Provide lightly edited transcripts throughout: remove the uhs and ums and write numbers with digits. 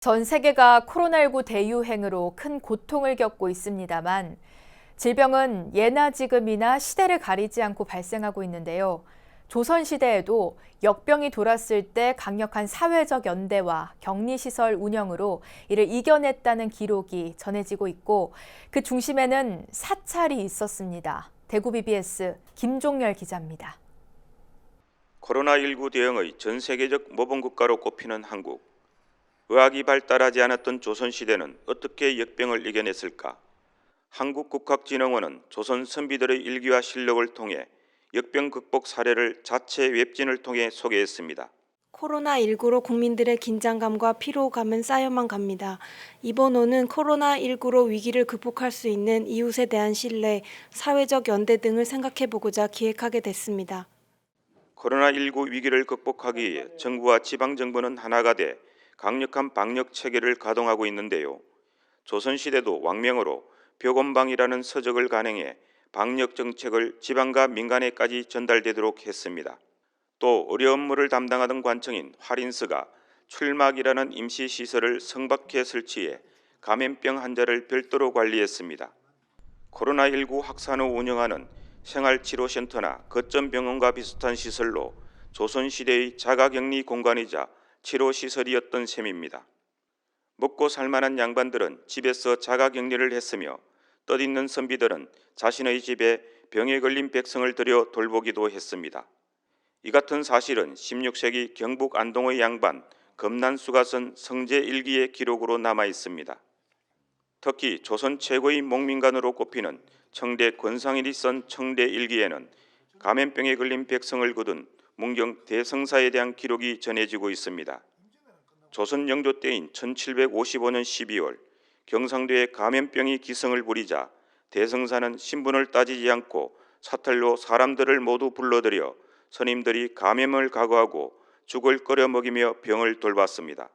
전 세계가 코로나19 대유행으로 큰 고통을 겪고 있습니다만 질병은 예나 지금이나 시대를 가리지 않고 발생하고 있는데요. 조선시대에도 역병이 돌았을 때 강력한 사회적 연대와 격리시설 운영으로 이를 이겨냈다는 기록이 전해지고 있고 그 중심에는 사찰이 있었습니다. 대구 BBS 김종열 기자입니다. 코로나19 대응의 전 세계적 모범국가로 꼽히는 한국. 의학이 발달하지 않았던 조선시대는 어떻게 역병을 이겨냈을까? 한국국학진흥원은 조선 선비들의 일기와 실록을 통해 역병 극복 사례를 자체 웹진을 통해 소개했습니다. 코로나19로 국민들의 긴장감과 피로감은 쌓여만 갑니다. 이번 호는 코로나19로 위기를 극복할 수 있는 이웃에 대한 신뢰, 사회적 연대 등을 생각해보고자 기획하게 됐습니다. 코로나19 위기를 극복하기 위해 정부와 지방정부는 하나가 돼 강력한 방역 체계를 가동하고 있는데요. 조선시대도 왕명으로 벽온방이라는 서적을 간행해 방역 정책을 지방과 민간에까지 전달되도록 했습니다. 또 의료 업무를 담당하던 관청인 활인스가 출막이라는 임시시설을 성밖에 설치해 감염병 환자를 별도로 관리했습니다. 코로나19 확산 후 운영하는 생활치료센터나 거점병원과 비슷한 시설로 조선시대의 자가격리 공간이자 치료시설이었던 셈입니다. 먹고 살만한 양반들은 집에서 자가격리를 했으며 뜻있는 선비들은 자신의 집에 병에 걸린 백성을 들여 돌보기도 했습니다. 이 같은 사실은 16세기 경북 안동의 양반 검난수가 쓴 성제일기의 기록으로 남아 있습니다. 특히 조선 최고의 목민관으로 꼽히는 청대 권상일이 쓴 청대일기에는 감염병에 걸린 백성을 거둔 문경 대성사에 대한 기록이 전해지고 있습니다. 조선 영조 때인 1755년 12월 경상도에 감염병이 기승을 부리자 대성사는 신분을 따지지 않고 사찰로 사람들을 모두 불러들여 스님들이 감염을 각오하고 죽을 끓여 먹이며 병을 돌봤습니다.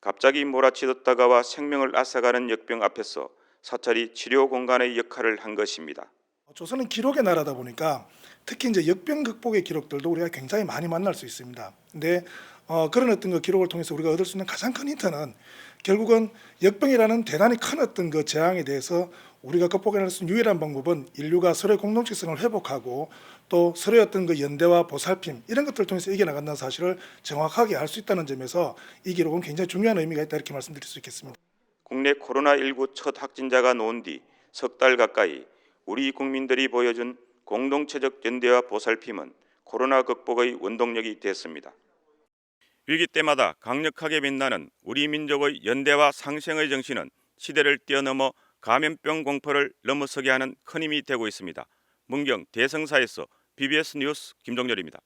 갑자기 몰아치듯다가와 생명을 앗아가는 역병 앞에서 사찰이 치료 공간의 역할을 한 것입니다. 조선은 기록의 나라다 보니까 특히 이제 역병 극복의 기록들도 우리가 굉장히 많이 만날 수 있습니다. 근데 그런 어떤 그 기록을 통해서 우리가 얻을 수 있는 가장 큰 힌트는 결국은 역병이라는 대단히 큰 어떤 그 재앙에 대해서 우리가 극복해낼 수 있는 유일한 방법은 인류가 서로의 공동체성을 회복하고 또 서로의 어떤 그 연대와 보살핌 이런 것들을 통해서 이겨나간다는 사실을 정확하게 알 수 있다는 점에서 이 기록은 굉장히 중요한 의미가 있다 이렇게 말씀드릴 수 있겠습니다. 국내 코로나19 첫 확진자가 나온 뒤 석 달 가까이 우리 국민들이 보여준 공동체적 연대와 보살핌은 코로나 극복의 원동력이 됐습니다. 위기 때마다 강력하게 빛나는 우리 민족의 연대와 상생의 정신은 시대를 뛰어넘어 감염병 공포를 넘어서게 하는 큰 힘이 되고 있습니다. 문경 대성사에서 BBS 뉴스 김종열입니다.